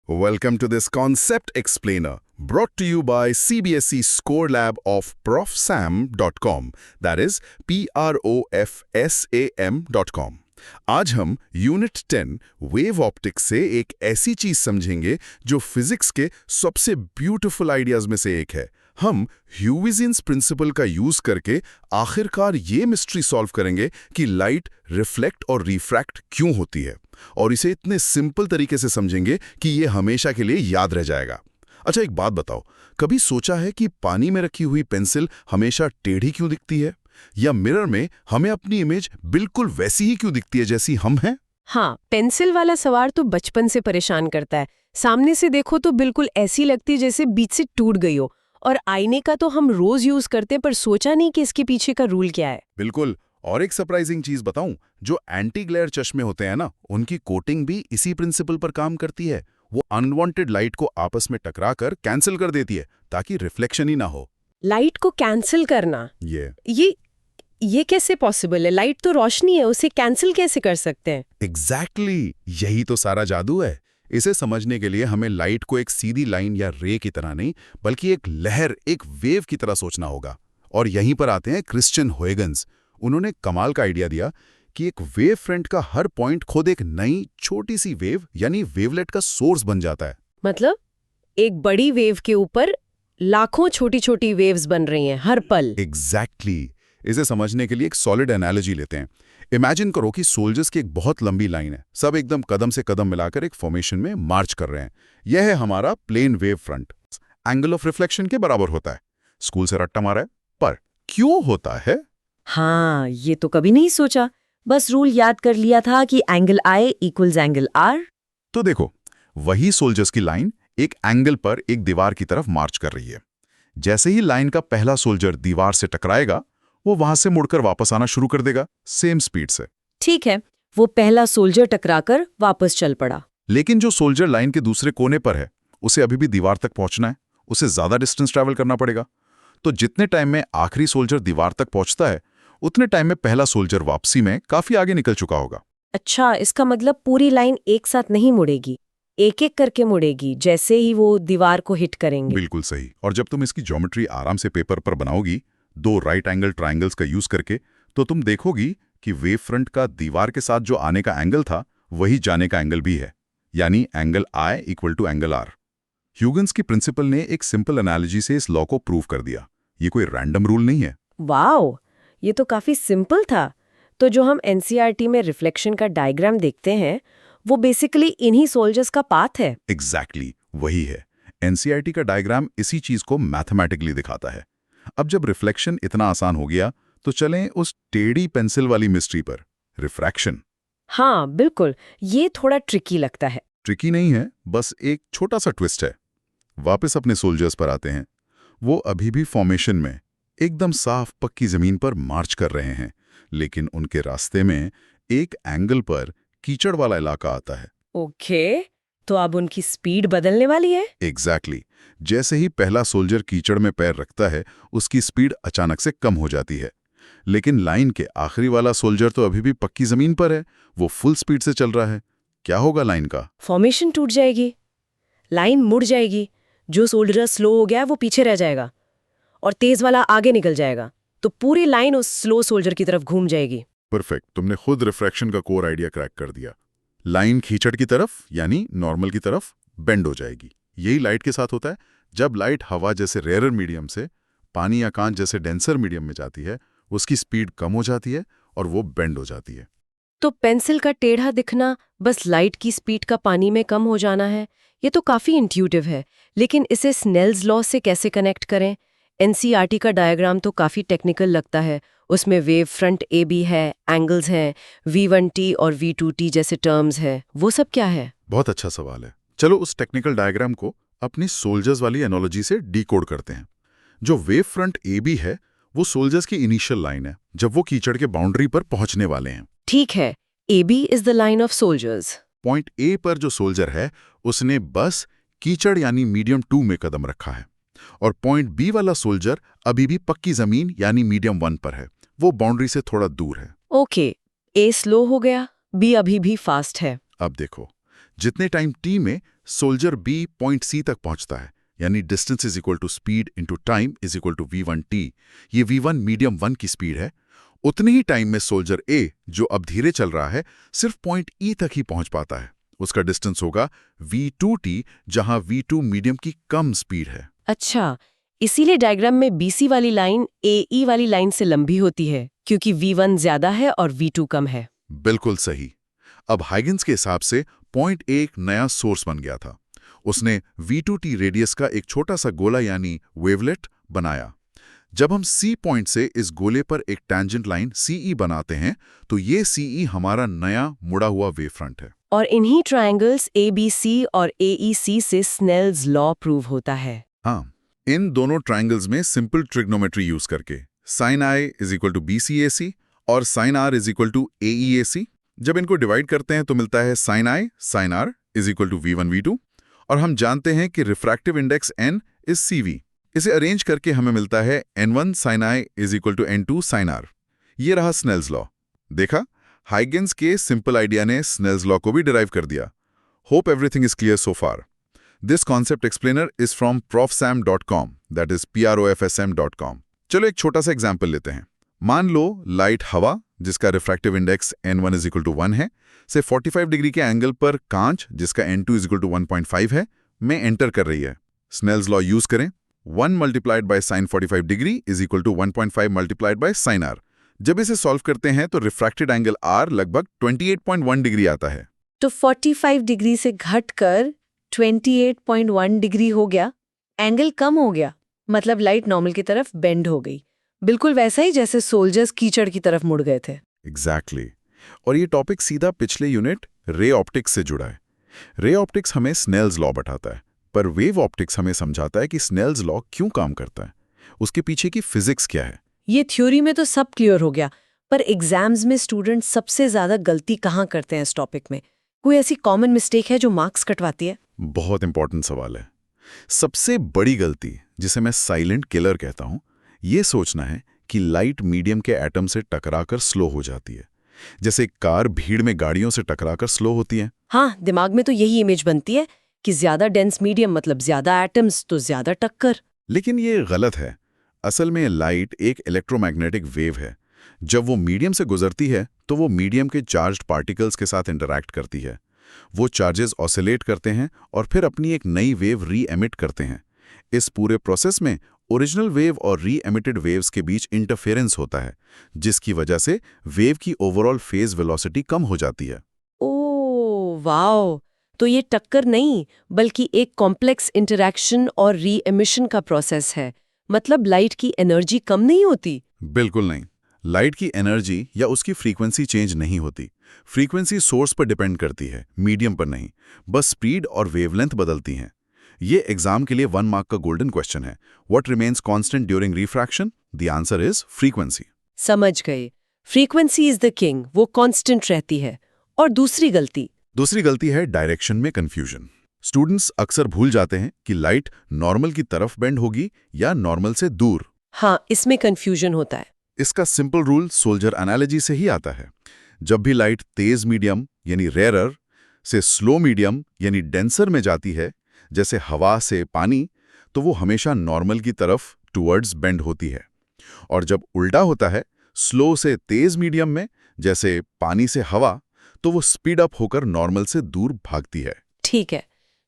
Welcome to this Concept Explainer, brought to you by CBSE Score Lab of profsam.com, that is profsam.com. आज हम unit 10 wave optics से एक ऐसी चीज समझेंगे जो फिजिक्स के सबसे ब्यूटीफुल आइडियाज में से एक है। हम ह्यूविज़ियंस प्रिंसिपल का यूज करके आखिरकार ये मिस्ट्री सॉल्व करेंगे कि लाइट रिफ्लेक्ट और रिफ्रैक्ट क्यों होती है, और इसे इतने सिंपल तरीके से समझेंगे कि ये हमेशा के लिए याद रह जाएगा। अच्छा, एक बात बताओ, कभी सोचा है कि पानी में रखी हुई पेंसिल हमेशा टेढ़ी क्यों दिखती है, या मिरर में हमें अपनी इमेज बिल्कुल वैसी ही क्यों दिखती है जैसी हम हैं? हाँ, पेंसिल वाला सवाल तो बचपन से परेशान करता है। सामने से देखो तो बिल्कुल ऐसी लगती है जैसे बीच से टूट गई हो, और आईने का तो हम रोज यूज करते पर सोचा नहीं कि इसके पीछे का रूल क्या है। बिल्कुल। और एक सरप्राइजिंग चीज बताऊं, जो एंटी ग्लेयर चश्मे होते हैं ना, उनकी कोटिंग भी इसी प्रिंसिपल पर काम करती है। वो अनवांटेड लाइट को आपस में टकराकर कैंसिल कर देती है ताकि रिफ्लेक्शन ही ना हो। लाइट को कैंसिल करना, ये कैसे पॉसिबल है? लाइट तो रोशनी है, उसे कैंसिल कैसे कर सकते हैं? एग्जैक्टली, यही तो सारा जादू है। इसे समझने के लिए हमें लाइट को एक सीधी लाइन या रे की तरह नहीं, बल्कि एक लहर, एक वेव की तरह सोचना होगा। और यहीं पर आते हैं क्रिश्चियन हुयगन्स। उन्होंने कमाल का आइडिया दिया कि एक वेव फ्रंट का हर पॉइंट खुद एक नई छोटी सी वेव यानी वेवलेट का सोर्स बन जाता है। मतलब एक बड़ी वेव के ऊपर लाखों छोटी छोटी वेव्स बन रही हैं हर पल। एग्जैक्टली। इसे समझने के लिए एक सॉलिड एनालॉजी लेते हैं। इमेजिन करो कि सोल्जर्स की एक बहुत लंबी लाइन है, सब एकदम कदम से कदम मिलाकर एक फॉर्मेशन में मार्च कर रहे हैं। यह है हमारा plane wave front. Angle of reflection के बराबर होता है। स्कूल से रट्टा मारा है, पर क्यों होता है? हाँ, ये तो कभी नहीं सोचा। बस रूल याद कर लिया था कि angle I equals angle R। तो देखो, वही सोल्जर्स की लाइन एक एंगल पर एक दीवार की तरफ मार्च कर रही है। जैसे ही लाइन का पहला सोल्जर दीवार से टकराएगा, वो वहां से मुड़कर वापस आना शुरू कर देगा, सेम स्पीड से। ठीक है, वो पहला सोल्जर टकराकर वापस चल पड़ा। लेकिन जो सोल्जर लाइन के दूसरे कोने पर है, उसे अभी भी दीवार तक पहुंचना है, उसे ज्यादा डिस्टेंस ट्रैवल करना पड़ेगा। तो जितने टाइम में आखिरी सोल्जर दीवार तक पहुंचता है, उतने टाइम में पहला सोल्जर वापसी में काफी आगे निकल चुका होगा। अच्छा, इसका मतलब पूरी लाइन एक साथ नहीं मुड़ेगी, एक एक करके मुड़ेगी जैसे ही वो दीवार को हिट करेंगे। बिल्कुल सही। और जब तुम इसकी ज्योमेट्री आराम से पेपर पर बनाओगी, दो राइट एंगल ट्रायंगल्स का यूज करके, तो तुम देखोगी कि वेव फ्रंट का दीवार के साथ जो आने का एंगल था, वही जाने का एंगल भी है, यानी angle I equal to angle R। Huygens की प्रिंसिपल ने एक सिंपल एनालॉजी से इस लॉ को प्रूव कर दिया। ये कोई रैंडम रूल नहीं है। वाओ, ये तो काफी सिंपल था। तो जो हम एनसीईआरटी में रिफ्लेक्शन का डायग्राम देखते हैं, वो बेसिकली इन्हीं सोल्जर्स का पाथ है। एग्जैक्टली, वही है। एनसीईआरटी का डायग्राम इसी चीज को मैथमेटिकली दिखाता है। अब जब रिफ्लेक्शन इतना आसान हो गया, तो चलें उस टेढ़ी पेंसिल वाली मिस्ट्री पर, रिफ्रैक्शन। हाँ बिल्कुल, ये थोड़ा ट्रिकी लगता है। ट्रिकी नहीं है, बस एक छोटा सा ट्विस्ट है। वापस अपने सोल्जर्स पर आते हैं। वो अभी भी फॉर्मेशन में एकदम साफ पक्की जमीन पर मार्च कर रहे हैं, लेकिन उनके रास्ते में एक एंगल पर कीचड़ वाला इलाका आता है। ओके, तो अब उनकी स्पीड बदलने वाली है। एग्जैक्टली। जैसे ही पहला सोल्जर कीचड़ में पैर रखता है, उसकी स्पीड अचानक से कम हो जाती है। लेकिन लाइन के आखिरी वाला सोल्जर तो अभी भी पक्की जमीन पर है, वो फुल स्पीड से चल रहा है। क्या होगा लाइन का? फॉर्मेशन टूट जाएगी, लाइन मुड़ जाएगी। जो सोल्जर स्लो हो गया है वो पीछे रह जाएगा और तेज वाला आगे निकल जाएगा, तो पूरी लाइन उस स्लो सोल्जर की तरफ घूम जाएगी। परफेक्ट, तुमने खुद रिफ्रैक्शन का कोर आइडिया क्रैक कर दिया। लाइन कीचड़ की तरफ यानी नॉर्मल की तरफ बेंड हो जाएगी। यही लाइट के साथ होता है। जब लाइट हवा जैसे रेयर मीडियम से पानी या कांच जैसे डेंसर मीडियम में जाती है, उसकी स्पीड कम हो जाती है और वो बेंड हो जाती है। तो पेंसिल का टेढ़ा दिखना बस लाइट की स्पीड का पानी में कम हो जाना है। ये तो काफी इंट्यूटिव है, लेकिन इसे स्नेल्स लॉ से कैसे कनेक्ट करें? एनसीईआरटी का डायग्राम तो काफी टेक्निकल लगता है। उसमें वेव फ्रंट AB है, एंगल्स हैं, V1t और V2t जैसे टर्म्स है। वो सब क्या है? बहुत अच्छा सवाल है। चलो उस टेक्निकल डायग्राम को अपनी सोल्जर्स वाली एनोलॉजी से डीकोड करते हैं। जो वेव फ्रंट AB है, वो सोल्जर्स की इनिशियल लाइन है, जब वो कीचड़ के बाउंड्री पर पहुंचने वाले हैं। ठीक है, AB is the line of soldiers. Point A पर जो सोल्जर है, उसने बस कीचड़ यानी मीडियम 2 में कदम रखा है, और पॉइंट B वाला सोल्जर अभी भी पक्की जमीन यानी मीडियम 1 पर है। वो बाउंड्री से थोड़ा दूर है। ओके, A स्लो हो गया, B अभी भी फास्ट है। अब देखो, जितने टाइम T में सोल्जर बी पॉइंट सी तक पहुंचता है, यानी distance is equal to speed into time is equal to v1t। ये v1 मीडियम 1 की स्पीड है। उतने ही टाइम में सोल्जर ए, जो अब धीरे चल रहा है, सिर्फ पॉइंट ई तक ही पहुंच पाता है। उसका डिस्टेंस होगा v2t, जहां v2 मीडियम की कम स्पीड है। अच्छा, इसीलिए डायग्राम में BC वाली लाइन AE वाली लाइन से लंबी होती है, क्योंकि V1 ज्यादा है और V2 कम है। बिल्कुल सही। अब हाइगन्स के हिसाब से पॉइंट ए एक नया सोर्स बन गया था। उसने v2t रेडियस का एक छोटा सा गोला यानी वेवलेट बनाया। जब हम C पॉइंट से इस गोले पर एक टैंजेंट लाइन CE बनाते हैं, तो ये CE हमारा नया मुड़ा हुआ वेव फ्रंट है। और इन्हीं ट्रायंगल्स ABC और AEC से स्नेल्स लॉ प्रूव होता है। हाँ, इन दोनों ट्रायंगल्स में सिंपल ट्रिग्नोमेट्री यूज करके sin i is equal to BCAC और sin r is equal to AEAC। जब इनको डिवाइड करते हैं तो मिलता है sin i sin r is equal to V1 V2, और हम जानते हैं कि refractive index n is CV। इसे अरेंज करके हमें मिलता है n1 sin i is equal to n2 sin r। ये रहा स्नेल्स लॉ। देखा, हाइगन्स के सिंपल आइडिया ने स्नेल्स लॉ को भी डिराइव कर दिया। Hope everything is clear so far. This concept explainer is from profsam.com, that is profsm.com। चलो एक छोटा सा एग्जाम्पल लेते हैं। मान लो लाइट हवा, जिसका refractive index n1 is equal to 1 है, से 45 डिग्री के एंगल पर कांच, जिसका n2 इज इक्वल टू 1.5 है, में एंटर कर रही है। स्नेल्स लॉ यूज करें। 1 multiplied by sine 45 degree is equal to 1.5 multiplied by sine r। जब इसे सॉल्व करते हैं तो रिफ्रैक्टेड एंगल r लगभग 28.1 डिग्री आता है। तो 45 डिग्री से घटकर 28.1 डिग्री हो गया। एंगल कम हो गया, मतलब लाइट नॉर्मल की तरफ बेंड हो गई। बिल्कुल वैसा ही जैसे सोल्जर्स कीचड़ की तरफ मुड़ गए थे। एग्जैक्टली। और ये टॉपिक सीधा पिछले यूनिट रे ऑप्टिक्स से जुड़ा है। रे ऑप्टिक्स हमें स्नेल्स लॉ बताता है, पर वेव ऑप्टिक्स हमें समझाता है कि स्नेल्स लॉ क्यों काम करता है, उसके पीछे की फिजिक्स क्या है। ये थ्योरी में तो सब क्लियर हो गया, पर एग्जाम्स में स्टूडेंट सबसे ज्यादा गलती कहाँ करते हैं इस टॉपिक में? कोई ऐसी कॉमन मिस्टेक है जो मार्क्स कटवाती है? बहुत इंपॉर्टेंट सवाल है। सबसे बड़ी गलती, जिसे मैं साइलेंट किलर कहता हूं, ये सोचना है कि लाइट मीडियम के एटम से टकराकर स्लो हो जाती है, जैसे कार भीड़ में गाड़ियों से टकराकर स्लो होती है। हाँ, दिमाग में तो यही इमेज बनती है कि ज्यादा डेंस मीडियम मतलब ज्यादा एटम्स तो ज्यादा टक्कर। लेकिन ये गलत है। असल में लाइट एक इलेक्ट्रोमैग्नेटिक वेव है। जब वो मीडियम से गुजरती है तो वो मीडियम के चार्ज्ड पार्टिकल्स के साथ इंटरैक्ट करती है। वो चार्जेस ऑसिलेट करते हैं और फिर अपनी एक नई वेव री एमिट करते हैं। इस पूरे प्रोसेस में ओरिजिनल वेव और री एमिटेड वेव्स के बीच इंटरफेरेंस होता है, जिसकी वजह से वेव की ओवरऑल फेज वेलोसिटी कम हो जाती है। ओह वाओ, तो ये टक्कर नहीं बल्कि एक कॉम्प्लेक्स इंटरैक्शन और री एमिशन का प्रोसेस है। मतलब लाइट की एनर्जी कम नहीं होती? बिल्कुल नहीं। लाइट की एनर्जी या उसकी फ्रीक्वेंसी चेंज नहीं होती। फ्रीक्वेंसी सोर्स पर डिपेंड करती है, मीडियम पर नहीं। बस स्पीड और वेवलेंथ बदलती हैं। ये एग्जाम के लिए 1 मार्क का गोल्डन क्वेश्चन है। What remains constant during refraction? The answer is frequency. समझ गए, फ्रीक्वेंसी इज द किंग, वो कांस्टेंट रहती है। और दूसरी गलती है डायरेक्शन में कंफ्यूजन। स्टूडेंट्स अक्सर भूल जाते हैं कि लाइट नॉर्मल की तरफ बेंड होगी या नॉर्मल से दूर। हाँ, इसमें कंफ्यूजन होता है। इसका सिंपल रूल सोल्जर एनालॉजी से ही आता है। जब भी लाइट तेज मीडियम यानी रेयरर से स्लो मीडियम यानी डेंसर में जाती है, जैसे हवा से पानी, तो वो हमेशा नॉर्मल की तरफ टुवर्ड्स बेंड होती है। और जब उल्टा होता है, स्लो से तेज मीडियम में, जैसे पानी से हवा, तो वो स्पीड अप होकर नॉर्मल से दूर भागती है। ठीक है,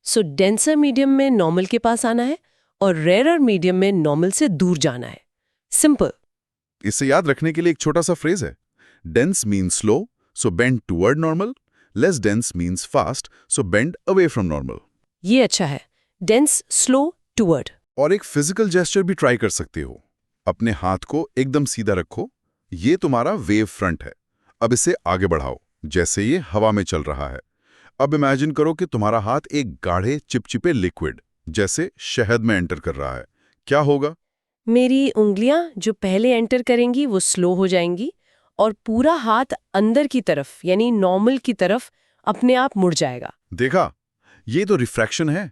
सो डेंसर मीडियम में नॉर्मल के पास आना है और रेयरर मीडियम में नॉर्मल से दूर जाना है। सिंपल। इसे याद रखने के लिए एक छोटा सा फ्रेज है। Dense means slow, so bend toward normal. Less dense means fast, so bend away from normal. ये अच्छा है, डेंस, स्लो, टुवर्ड। और एक फिजिकल जेस्चर भी ट्राई कर सकते हो। अपने हाथ को एकदम सीधा रखो। ये तुम्हारा वेव फ्रंट है। अब इसे आगे बढ़ाओ, जैसे ये हवा में चल रहा है। अब इमेजिन करो कि तुम्हारा हाथ एक गाढ़े चिपचिपे लिक्विड, जैसे शहद में एंटर कर रहा है। क्या होगा? मेरी उंगलियां जो पहले एंटर करेंगी वो स्लो हो जाएंगी और पूरा हाथ अंदर की तरफ यानी नॉर्मल की तरफ अपने आप मुड़ जाएगा। देखा, ये तो रिफ्रैक्शन है।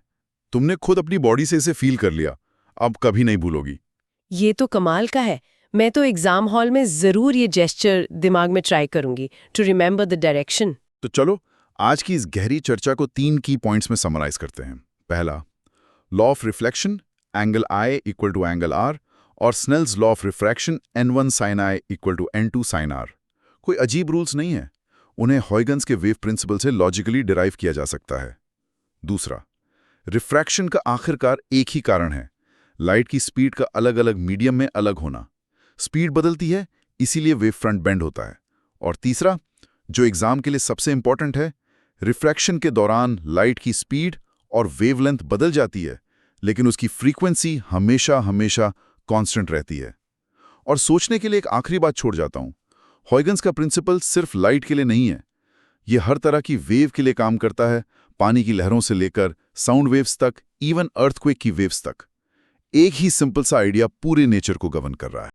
तुमने खुद अपनी बॉडी से इसे फील कर लिया। अब कभी नहीं भूलोगी। ये तो कमाल का है। मैं तो एग्जाम हॉल में जरूर ये जेस्चर दिमाग में ट्राई करूंगी टू रिमेंबर द डायरेक्शन। तो चलो आज की इस गहरी चर्चा को 3 की पॉइंट्स में समराइज करते हैं। पहला, law of reflection, angle I equal to angle R, और Snell's law of refraction, N1 sin I equal to N2 sin R। कोई अजीब रूल्स नहीं है, उन्हें हॉयगन्स के वेव प्रिंसिपल से लॉजिकली डिराइव किया जा सकता है। दूसरा, रिफ्रैक्शन का आखिरकार एक ही कारण है, लाइट की स्पीड का अलग अलग मीडियम में अलग होना। स्पीड बदलती है, इसीलिए वेव फ्रंट बेंड होता है। और तीसरा, जो एग्जाम के लिए सबसे इंपॉर्टेंट है, रिफ्रैक्शन के दौरान लाइट की स्पीड और वेवलेंथ बदल जाती है, लेकिन उसकी फ्रीक्वेंसी हमेशा हमेशा कांस्टेंट रहती है। और सोचने के लिए एक आखिरी बात छोड़ जाता हूं, हॉयगन्स का प्रिंसिपल सिर्फ लाइट के लिए नहीं है, यह हर तरह की वेव के लिए काम करता है, पानी की लहरों से लेकर साउंड वेव्स तक, इवन अर्थक्वेक की वेव्स तक। एक ही सिंपल सा आइडिया पूरे नेचर को गवर्न कर रहा है।